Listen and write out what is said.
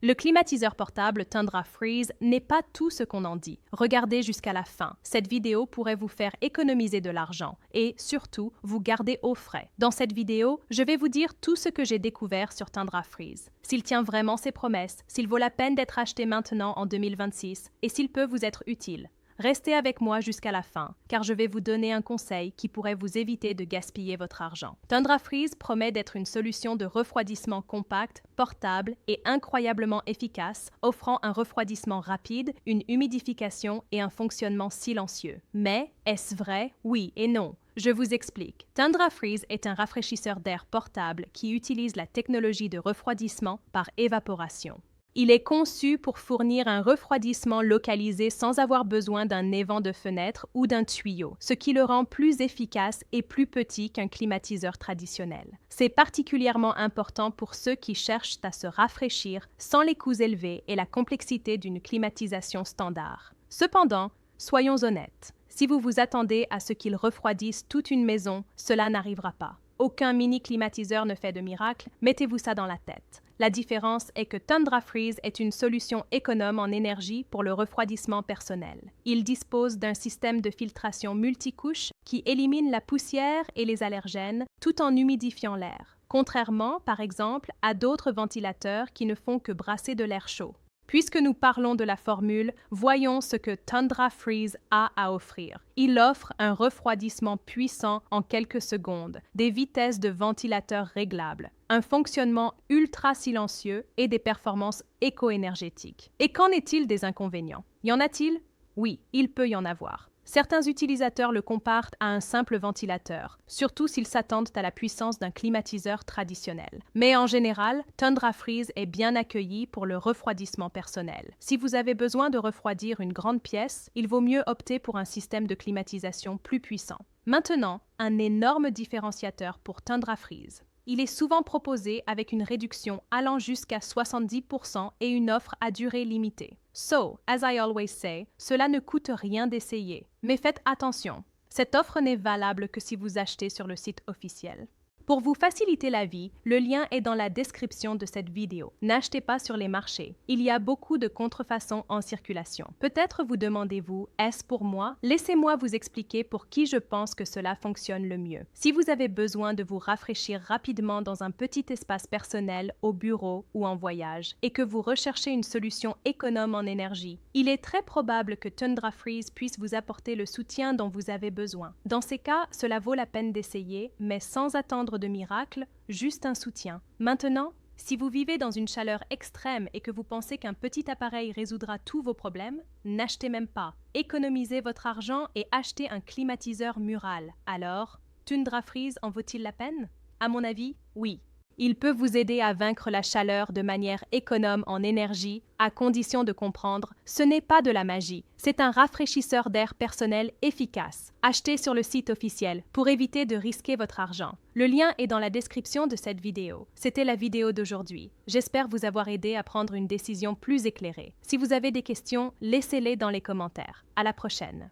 Le climatiseur portable Tundra Freeze n'est pas tout ce qu'on en dit. Regardez jusqu'à la fin. Cette vidéo pourrait vous faire économiser de l'argent et, surtout, vous garder au frais. Dans cette vidéo, je vais vous dire tout ce que j'ai découvert sur Tundra Freeze. S'il tient vraiment ses promesses, s'il vaut la peine d'être acheté maintenant en 2026 et s'il peut vous être utile. Restez avec moi jusqu'à la fin, car je vais vous donner un conseil qui pourrait vous éviter de gaspiller votre argent. Tundra Freeze promet d'être une solution de refroidissement compacte, portable et incroyablement efficace, offrant un refroidissement rapide, une humidification et un fonctionnement silencieux. Mais, est-ce vrai? Oui et non. Je vous explique. Tundra Freeze est un rafraîchisseur d'air portable qui utilise la technologie de refroidissement par évaporation. Il est conçu pour fournir un refroidissement localisé sans avoir besoin d'un évent de fenêtre ou d'un tuyau, ce qui le rend plus efficace et plus petit qu'un climatiseur traditionnel. C'est particulièrement important pour ceux qui cherchent à se rafraîchir sans les coûts élevés et la complexité d'une climatisation standard. Cependant, soyons honnêtes, si vous vous attendez à ce qu'il refroidisse toute une maison, cela n'arrivera pas. Aucun mini-climatiseur ne fait de miracle, mettez-vous ça dans la tête. La différence est que Tundra Freeze est une solution économe en énergie pour le refroidissement personnel. Il dispose d'un système de filtration multicouche qui élimine la poussière et les allergènes tout en humidifiant l'air, contrairement, par exemple, à d'autres ventilateurs qui ne font que brasser de l'air chaud. Puisque nous parlons de la formule, voyons ce que Tundra Freeze a à offrir. Il offre un refroidissement puissant en quelques secondes, des vitesses de ventilateur réglables, un fonctionnement ultra silencieux et des performances éco-énergétiques. Et qu'en est-il des inconvénients? Y en a-t-il? Oui, il peut y en avoir. Certains utilisateurs le comparent à un simple ventilateur, surtout s'ils s'attendent à la puissance d'un climatiseur traditionnel. Mais en général, Tundra Freeze est bien accueilli pour le refroidissement personnel. Si vous avez besoin de refroidir une grande pièce, il vaut mieux opter pour un système de climatisation plus puissant. Maintenant, un énorme différenciateur pour Tundra Freeze. Il est souvent proposé avec une réduction allant jusqu'à 70% et une offre à durée limitée. So, as I always say, cela ne coûte rien d'essayer. Mais faites attention, cette offre n'est valable que si vous achetez sur le site officiel. Pour vous faciliter la vie, le lien est dans la description de cette vidéo. N'achetez pas sur les marchés. Il y a beaucoup de contrefaçons en circulation. Peut-être vous demandez-vous, est-ce pour moi? Laissez-moi vous expliquer pour qui je pense que cela fonctionne le mieux. Si vous avez besoin de vous rafraîchir rapidement dans un petit espace personnel, au bureau ou en voyage, et que vous recherchez une solution économe en énergie, il est très probable que Tundra Freeze puisse vous apporter le soutien dont vous avez besoin. Dans ces cas, cela vaut la peine d'essayer, mais sans attendre de miracle, juste un soutien. Maintenant, si vous vivez dans une chaleur extrême et que vous pensez qu'un petit appareil résoudra tous vos problèmes, n'achetez même pas. Économisez votre argent et achetez un climatiseur mural. Alors, Tundra Freeze en vaut-il la peine? À mon avis, oui. Il peut vous aider à vaincre la chaleur de manière économe en énergie, à condition de comprendre, ce n'est pas de la magie, c'est un rafraîchisseur d'air personnel efficace. Achetez sur le site officiel pour éviter de risquer votre argent. Le lien est dans la description de cette vidéo. C'était la vidéo d'aujourd'hui. J'espère vous avoir aidé à prendre une décision plus éclairée. Si vous avez des questions, laissez-les dans les commentaires. À la prochaine.